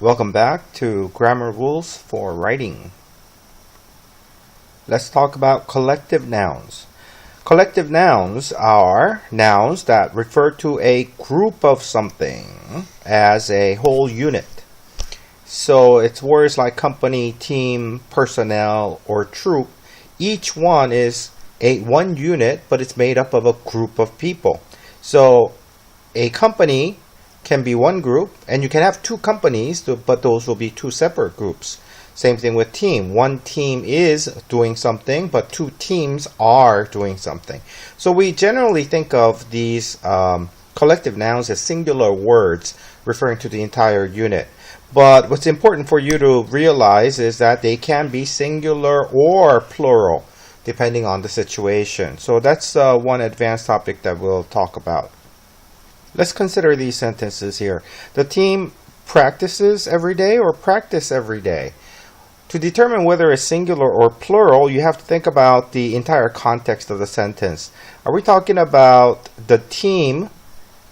Welcome back to Grammar Rules for Writing. Let's talk about collective nouns. Collective nouns are nouns that refer to a group of something as a whole unit. So it's words like company, team, personnel, or troop. Each one is one unit, but it's made up of a group of people. So a company can be one group, and you can have two companies, but those will be two separate groups. Same thing with team. One team is doing something, but two teams are doing something. So we generally think of these collective nouns as singular words referring to the entire unit. But what's important for you to realize is that they can be singular or plural, depending on the situation. So that's one advanced topic that we'll talk about. Let's consider these sentences here. The team practices every day or practice every day. To determine whether it's singular or plural, you have to think about the entire context of the sentence. Are we talking about the team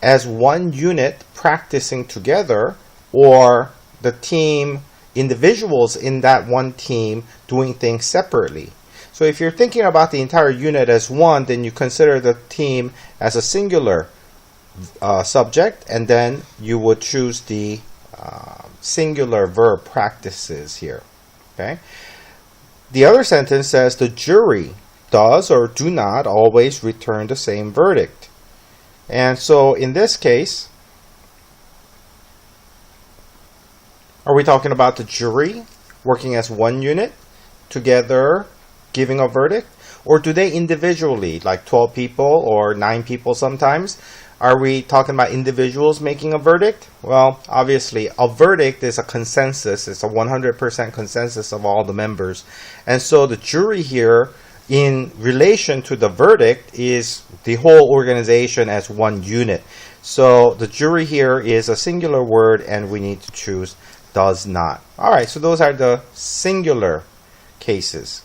as one unit practicing together, or the team, individuals in that one team doing things separately? So if you're thinking about the entire unit as one, then you consider the team as a singular subject, and then you would choose the singular verb practices here. Okay. The other sentence says the jury does or do not always return the same verdict. And so in this case, are we talking about the jury working as one unit together giving a verdict? Or do they individually, like 12 people or 9 people sometimes? Are we talking about individuals making a verdict? Well, obviously, a verdict is a consensus. It's a 100% consensus of all the members. And so the jury here, in relation to the verdict, is the whole organization as one unit. So the jury here is a singular word, and we need to choose does not. All right, so those are the singular cases.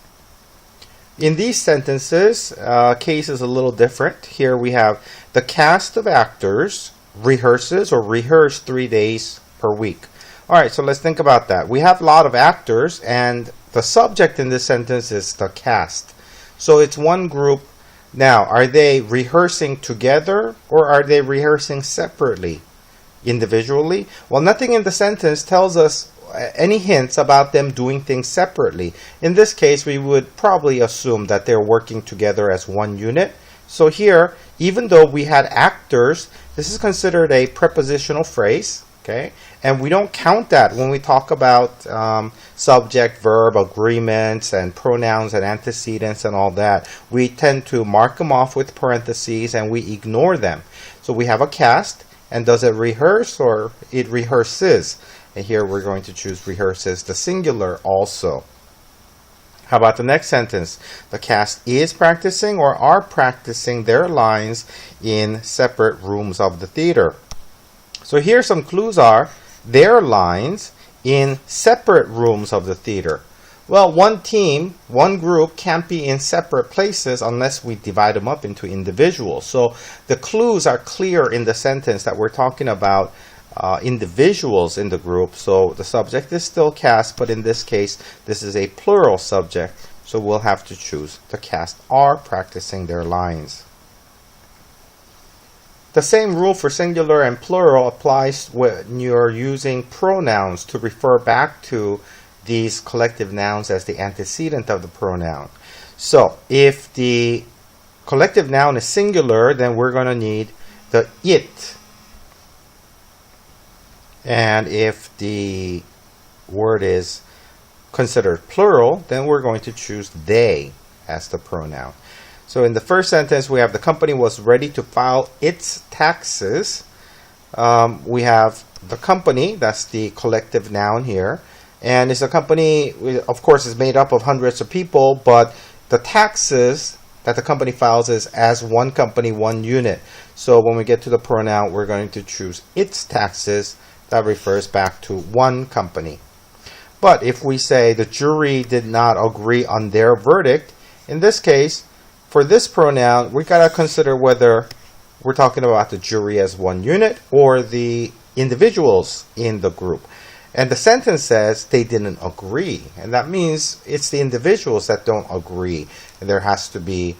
In these sentences, case is a little different. Here we have the cast of actors rehearses or rehearse 3 days per week. All right, so let's think about that. We have a lot of actors, and the subject in this sentence is the cast. So it's one group. Now, are they rehearsing together or are they rehearsing separately, individually? Well, nothing in the sentence tells us any hints about them doing things separately. In this case, we would probably assume that they're working together as one unit. So here, even though we had actors, this is considered a prepositional phrase, okay? And we don't count that when we talk about subject, verb, agreements, and pronouns and antecedents and all that. We tend to mark them off with parentheses and we ignore them. So we have a cast, and does it rehearse or it rehearses? And here we're going to choose rehearses, the singular also. How about the next sentence? The cast is practicing or are practicing their lines in separate rooms of the theater. So here some clues are their lines in separate rooms of the theater. Well, one team, one group can't be in separate places unless we divide them up into individuals. So the clues are clear in the sentence that we're talking about individuals in the group. So the subject is still cast, but in this case, this is a plural subject. So we'll have to choose the cast are practicing their lines. The same rule for singular and plural applies when you're using pronouns to refer back to these collective nouns as the antecedent of the pronoun. So if the collective noun is singular, then we're going to need the it. And if the word is considered plural, then we're going to choose they as the pronoun. So in the first sentence, we have the company was ready to file its taxes. We have the company, that's the collective noun here. And it's a company, of course, is made up of hundreds of people, but the taxes that the company files is as one company, one unit. So when we get to the pronoun, we're going to choose its taxes. That refers back to one company. But if we say the jury did not agree on their verdict, in this case, for this pronoun, we got to consider whether we're talking about the jury as one unit or the individuals in the group. And the sentence says they didn't agree. And that means it's the individuals that don't agree. And there has to be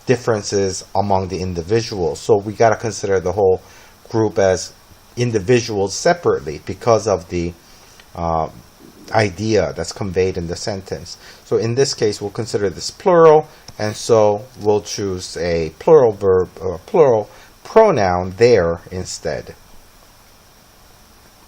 differences among the individuals. So we got to consider the whole group as individuals separately because of the idea that's conveyed in the sentence. So in this case, we'll consider this plural. And so we'll choose a plural verb or plural pronoun there instead.